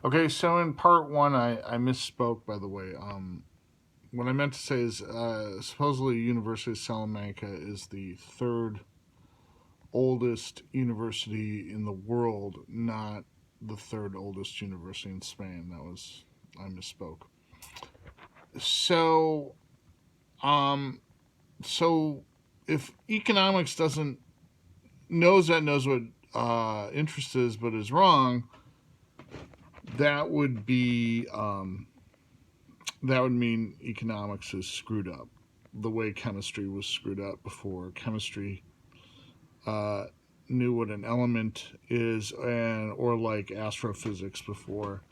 Okay, so in part one, I misspoke, by the way. What I meant to say is supposedly University of Salamanca is the third oldest university in the world, not the third oldest university in Spain. I misspoke. So, um, so if economics doesn't knows what interest is, but is wrong, that would be that would mean economics is screwed up the way chemistry was screwed up before. Chemistry uh, knew what an element is, and or like astrophysics before.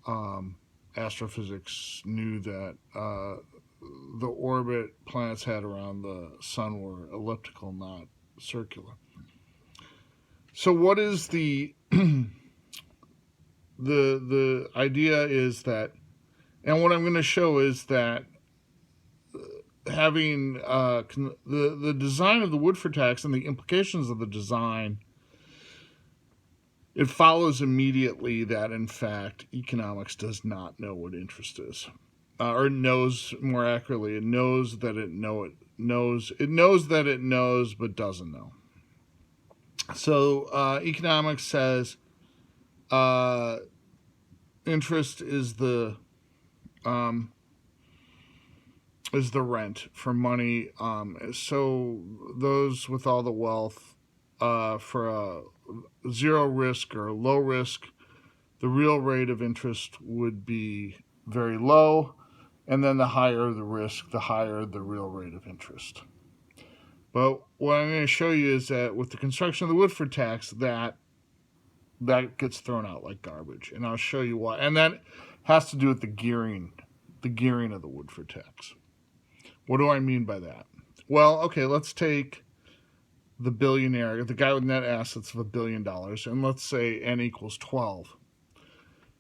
Um, Astrophysics knew that the orbit planets had around the sun were elliptical, not circular. So, what is the idea is that, and what I'm going to show is that having the design of the Woodford tax and the implications of the design, it follows immediately that in fact economics does not know what interest is, or knows more accurately, it knows that it knows that it knows but doesn't know. So economics says uh, interest um, is the rent for money. So those with all the wealth, for a zero risk or low risk, the real rate of interest would be very low, and then the higher the risk, the higher the real rate of interest. But what I'm going to show you is that with the construction of the Woodford tax, that gets thrown out like garbage, and I'll show you why. And that has to do with the gearing of the Woodford tax. What do I mean by that? Well, okay, let's take the billionaire, the guy with net assets of $1 billion, and let's say n equals 12.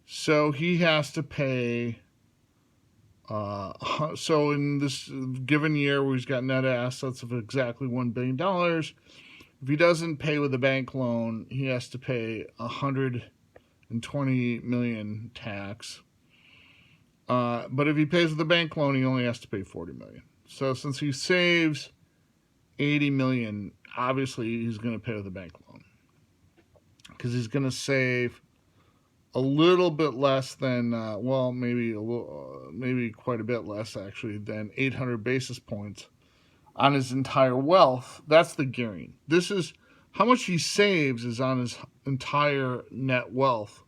So he has to pay. So in this given year where he's got net assets of exactly $1 billion, if he doesn't pay with a bank loan, he has to pay 120 million tax. But if he pays with a bank loan, he only has to pay 40 million. So since he saves 80 million, obviously he's going to pay with a bank loan because he's going to save a little bit less than maybe quite a bit less actually than 800 basis points on his entire wealth. That's the gearing. This is how much he saves is on his entire net wealth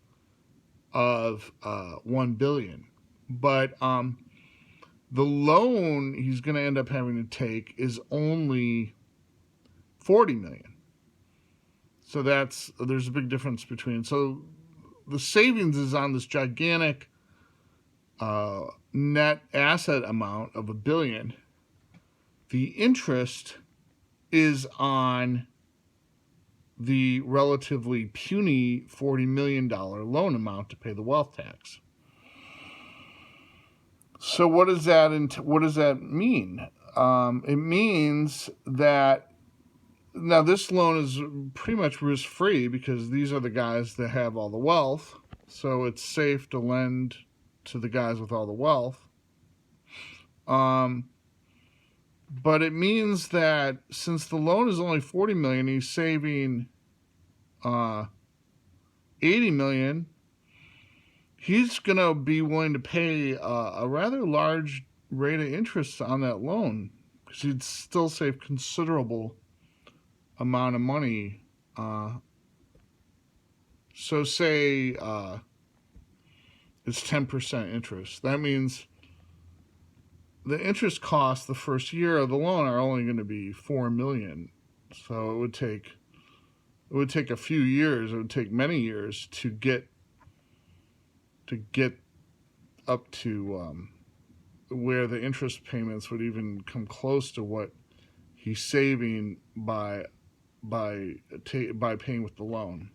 of 1 billion. But the loan he's going to end up having to take is only 40 million. So there's a big difference between. So the savings is on this gigantic net asset amount of $1 billion. The interest is on the relatively puny $40 million loan amount to pay the wealth tax. So what does that mean? It means that now this loan is pretty much risk free because these are the guys that have all the wealth. So it's safe to lend to the guys with all the wealth. But it means that since the loan is only 40 million, he's saving 80 million. He's going to be willing to pay a rather large rate of interest on that loan because he'd still save considerable amount of money. So say it's 10% interest. That means the interest costs the first year of the loan are only going to be 4 million. So it would take a few years. It would take many years to get up to where the interest payments would even come close to what he's saving by paying with the loan.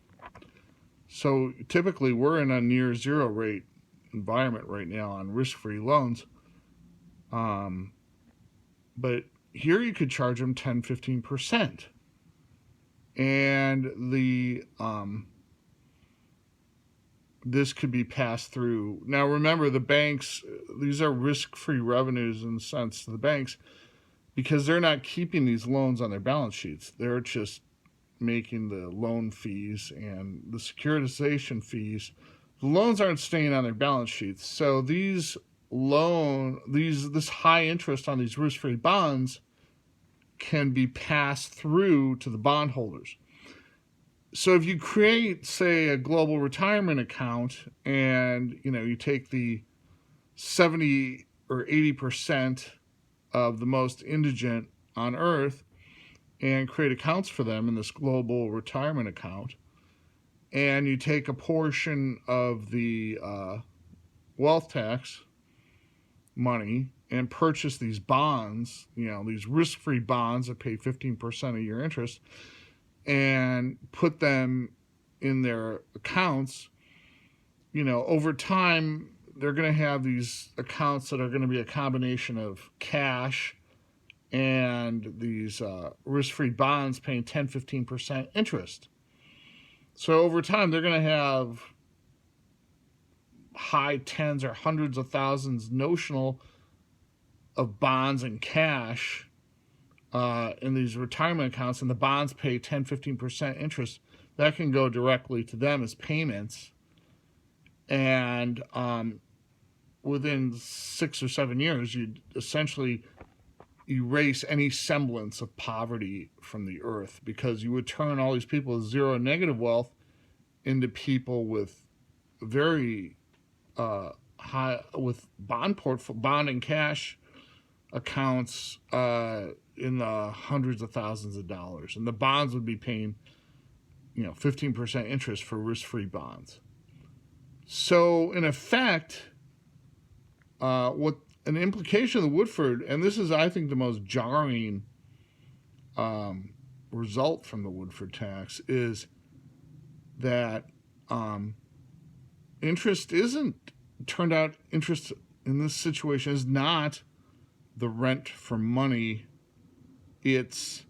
So typically we're in a near zero rate environment right now on risk-free loans. But here you could charge them 10-15%. And this could be passed through. Now, remember, the banks, these are risk-free revenues in the sense of the banks, because they're not keeping these loans on their balance sheets. They're just making the loan fees and the securitization fees. The loans aren't staying on their balance sheets. So this high interest on these risk-free bonds can be passed through to the bondholders. So if you create, say, a global retirement account, and you take the 70 or 80% of the most indigent on earth and create accounts for them in this global retirement account, and you take a portion of the wealth tax money and purchase these bonds, these risk-free bonds that pay 15% of your interest, and put them in their accounts, over time, they're going to have these accounts that are going to be a combination of cash and these risk-free bonds paying 10-15% interest. So over time, they're going to have high tens or hundreds of thousands notional of bonds and cash in these retirement accounts, and the bonds pay 10-15% interest. That can go directly to them as payments. And within 6 or 7 years, you'd essentially erase any semblance of poverty from the earth, because you would turn all these people with zero and negative wealth into people with high with bond and cash accounts in the hundreds of thousands of dollars, and the bonds would be paying 15% interest for risk-free bonds. So in effect, what an implication of the Woodford, and this is, I think, the most jarring result from the Woodford tax, is that interest in this situation is not the rent for money. It's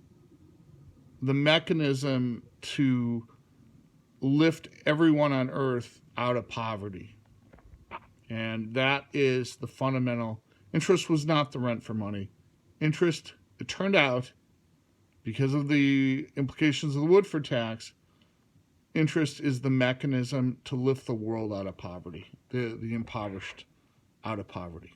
the mechanism to lift everyone on earth out of poverty. And that is the fundamental. Interest was not the rent for money. Interest, it turned out, because of the implications of the Woodford tax, interest is the mechanism to lift the world out of poverty, the impoverished out of poverty.